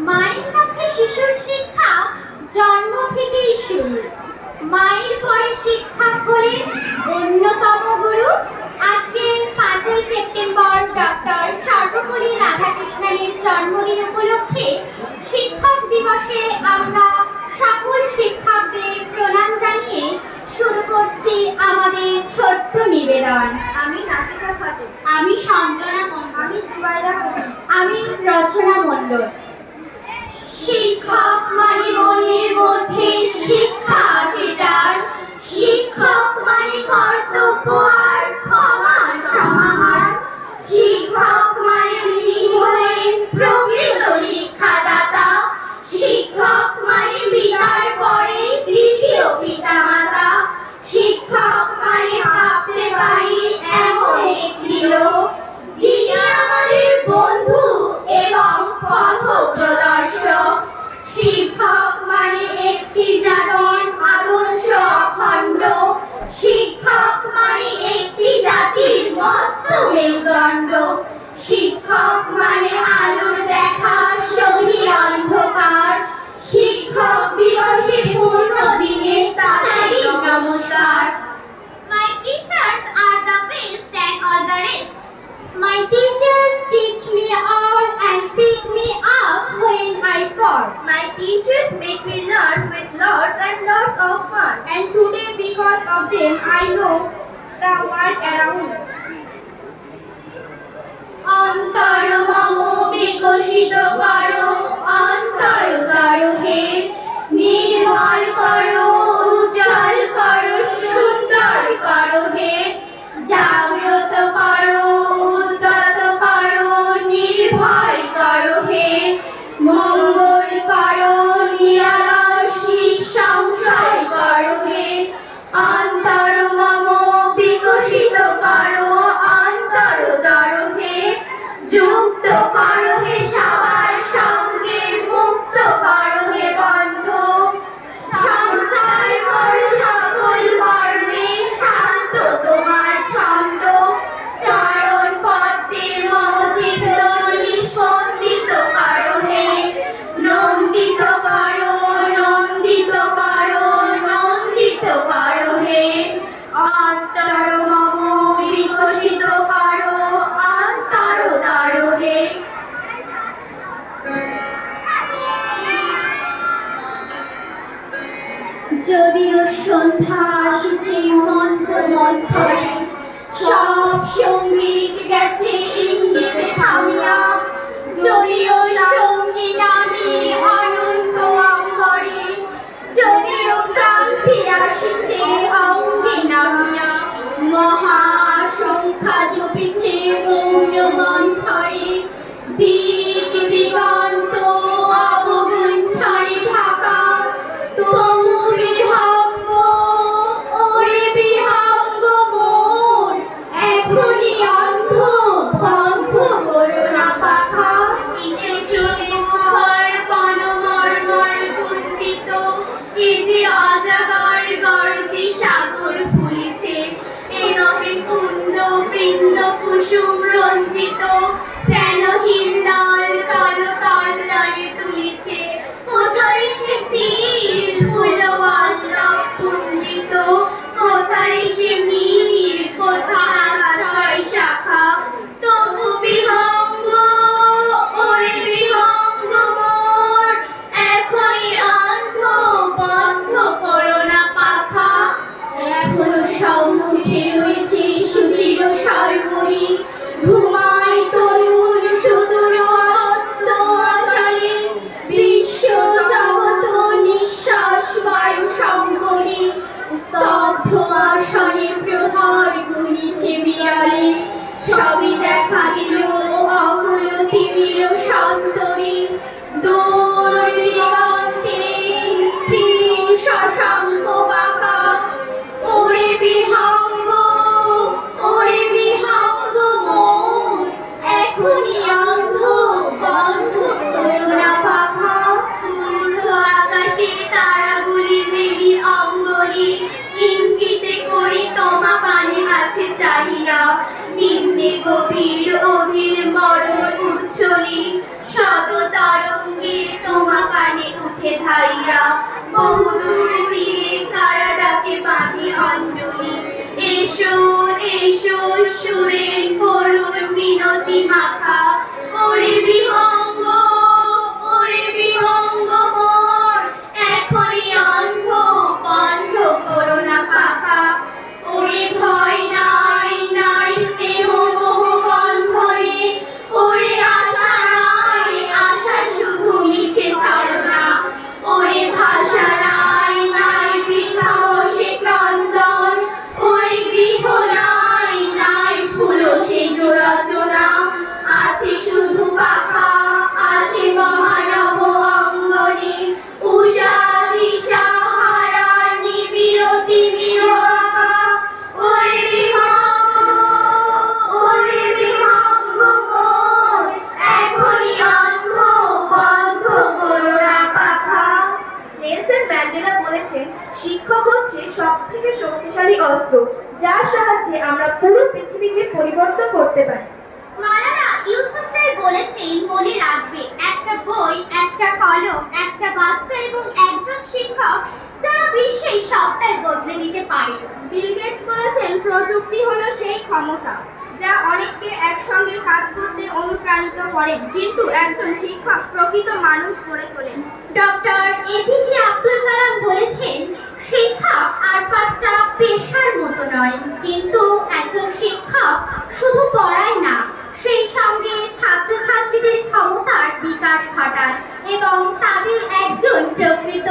মায়ের কাছে শিশুর শিক্ষা জন্ম থেকেই শুরু। মায়ের পরে শিক্ষক হলেন অন্যতম গুরু। আজকে 5ই সেপ্টেম্বর ডক্টর সর্বপল্লী রাধাকৃষ্ণনের জন্মদিন উপলক্ষে শিক্ষক দিবসে আমরা সকল শিক্ষকদের প্রণাম জানিয়ে শুরু করছি আমাদের ছোট্ট নিবেদন। আমি নাফিসা খাতুন। আমি সঞ্জনা মণ্ডল। আমি জুবাইদা খাতুন। আমি রচনা মণ্ডল। শিক্ষক মানে মনের মধ্যে শিক্ষা আছে যার, শিক্ষক মানে কর্তব্য আর ক্ষমা সমাহার, শিক্ষক মানে যিনি হলেন প্রকৃত শিক্ষাদাতা, শিক্ষক মানে পিতার পরে দ্বিতীয় পিতামাতা, শিক্ষক মানে ভাবতে পারি এমন একটি লোক যিনি আমাদের বন্ধু এবং পথ প্রদর্শক, শিক্ষক মানে একটি জাগরণ আদর্শ অখণ্ড, শিক্ষক মানে একটি জাতির মস্ত মেরুদণ্ড, শিক্ষক মানে আলোর দেখা সহি অন্ধকার, শিক্ষক দিবসে পূর্ণ দিনে তাদেরই নমস্কার। My teachers are the best than all the rest. My teachers teach me all and pick me up when I fall. My teachers make me learn with lots and lots of fun. And today because of them I know The world around. অন্তর মম বিকশিত করো, অন্তর করো হে নির্মল করো, উজ্জ্বল করো, সুন্দর করো হে জাগ্রত করো, উদ্যত করো, নির্ভয় করো হে মঙ্গল করো, নিরালস নিঃসংশয় করো হে অন্তর মম বিকশিত করো, অন্তর করো হে যুক্ত করো হে সবার সঙ্গে, মুক্ত করো হে বন্ধ, সঞ্চার করো সকল কর্মে শান্ত তোমার ছন্দ, চরণ পদ্মে মম চিত্ত নিস্পন্দিত করো হে নন্দিত করো, নন্দিত করো, নন্দিত করো হে অন্তর মম বিকশিত করো, অন্তর করো হে। যদিও সন্ধ্যা আসিছে মন্ত্র মন্থরে, সব সঙ্গীত গেছে ইঙ্গিতে থামিয়া, যদিও সঙ্গী নামে অনন্ত অম্বরে, যদিও ক্রান্তি আসিছে অঙ্গে নামিয়া, মহাসংখ্যা জপিছে মৌন মন্থরে, দিক দিগন্ত অবগুণ্ঠনে ঢাকা, তমু বিহঙ্গ ওরে বিহঙ্গ মন এখনই অন্ধ বন্ধ করো না পাখা। কিসে বলেছেন, শিক্ষক হচ্ছে সবথেকে শক্তিশালী অস্ত্র, যার সাহায্যে আমরা পুরো পৃথিবীকে পরিবর্তন করতে পারি। মাওলানা ইউসুফজাই বলেছেন, মনে রাখবে, একটা বই, একটা কলম, একটা বাচ্চা এবং একজন শিক্ষক যারা বিশ্বের সবটাই বদলে দিতে পারে। বিল গেটস বলেছেন, প্রযুক্তি হলো সেই ক্ষমতা যা অনেককে একসঙ্গে কাজ করতে অনুপ্রাণিত করে, কিন্তু একজন শিক্ষক প্রকৃত মানুষ গড়ে তোলেন। ডক্টর এপিজে আব্দুল কালাম বলেছেন, শিক্ষক আর পাঁচটা পেশার মতো নয়, কিন্তু একজন শিক্ষক শুধু পড়ায় না, সেই সঙ্গে ছাত্রছাত্রীদের ক্ষমতার বিকাশ ঘটান এবং তাদের একজন প্রকৃত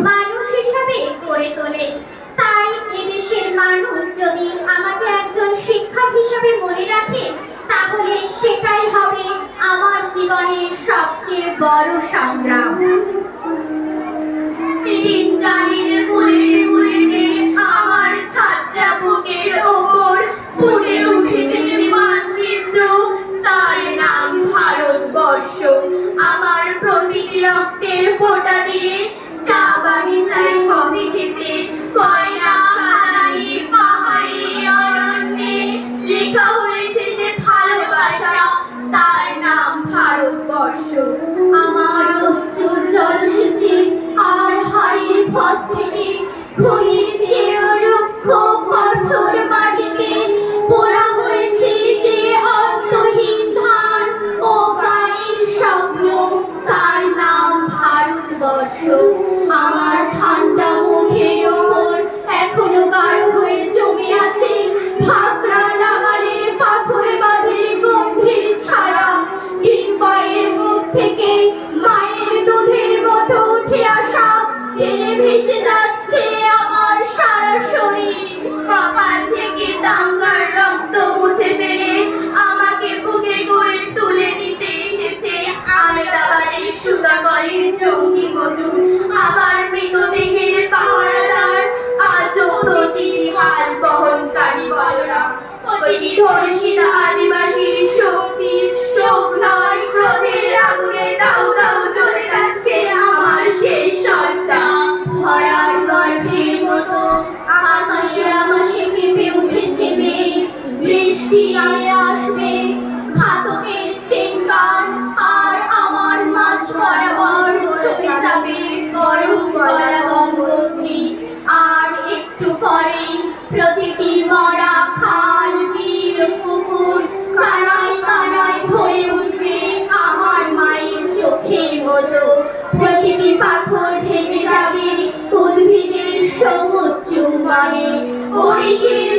মানুষ হিসাবে গড়ে তোলেন। তাই এদেশের মানুষ যদি আমাকে একজন শিক্ষক হিসাবে মনে রাখে, তাহলে সেটাই হবে আমার জীবনের সবচেয়ে বড় সংগ্রাম। তিন গাড়ির বুলেটে বুলেটে আমার ছাত্রা বুকের ওপর ফুটে উঠেছে যে মানচিত্র, তার নাম ভারতবর্ষ। আমার প্রতিটি রক্তের ফোঁটা দিয়ে চা বাগিচায় কফি খেতে, কয়লা খাদানে, পাহাড়ে, অরণ্যে লেখা হয়েছে যে ভালোবাসা, তার নাম ভারতবর্ষ। আমার অশ্রু জল সেচে আর হাড়ের ফসফেটে খনির চেয়েও রুক্ষ কঠোর মাটিতে পোড়া হয়েছে যে অন্তহীন ধান ও গানের স্বপ্ন, তার নাম ভারতবর্ষ। আমার ঠান্ডা মুখের ওপর এখনো গাঢ় হয়ে জমে আছে ভাকরা লাগালে পাথরে বাঁধে গম্ভীর ছায়া, কিংবা এর মুখ থেকে মায়ের দুধের মতো উঠে আসা তেলে ভেসে যাচ্ছে আমার সারা শরীর। কপাল থেকে দাঙ্গার রক্ত মুছে ফেলে আমাকে বুকে করে তুলে নিতে এসেছে আমেদাবাদের সুদাগরের জঙ্গি মজুর। আমার মৃতদেহের পাহারাদার আজও প্রতিটি হাল বহনকারী বলরাম। প্রতিটি ধর্ষিতা আদিবাসীর শক্তির শোক নয়, ক্রোধের আগুনে দাউ দাউ জ্বলে যাচ্ছে আমার শেষ সজ্জা। ভরার গর্ভের মতো আকাশে আকাশে কেঁপে উঠেছে মেঘ, বৃষ্টি নামে আসবে ঘাতকের স্টিংগান, আর আমার মাঝ বরাবর ছুটে যাবে গরম গলা গঙ্গোত্রী। আর একটু পরে প্রতিটি মরা খাল, বিল, পুকুর কানায় কানায় ভরে উঠবে আমার মায়ের চোখের মতো। প্রতিটি পাথর ঢেকে যাবে উদ্ভিদের সবুজ চুম্বনে, হরিষের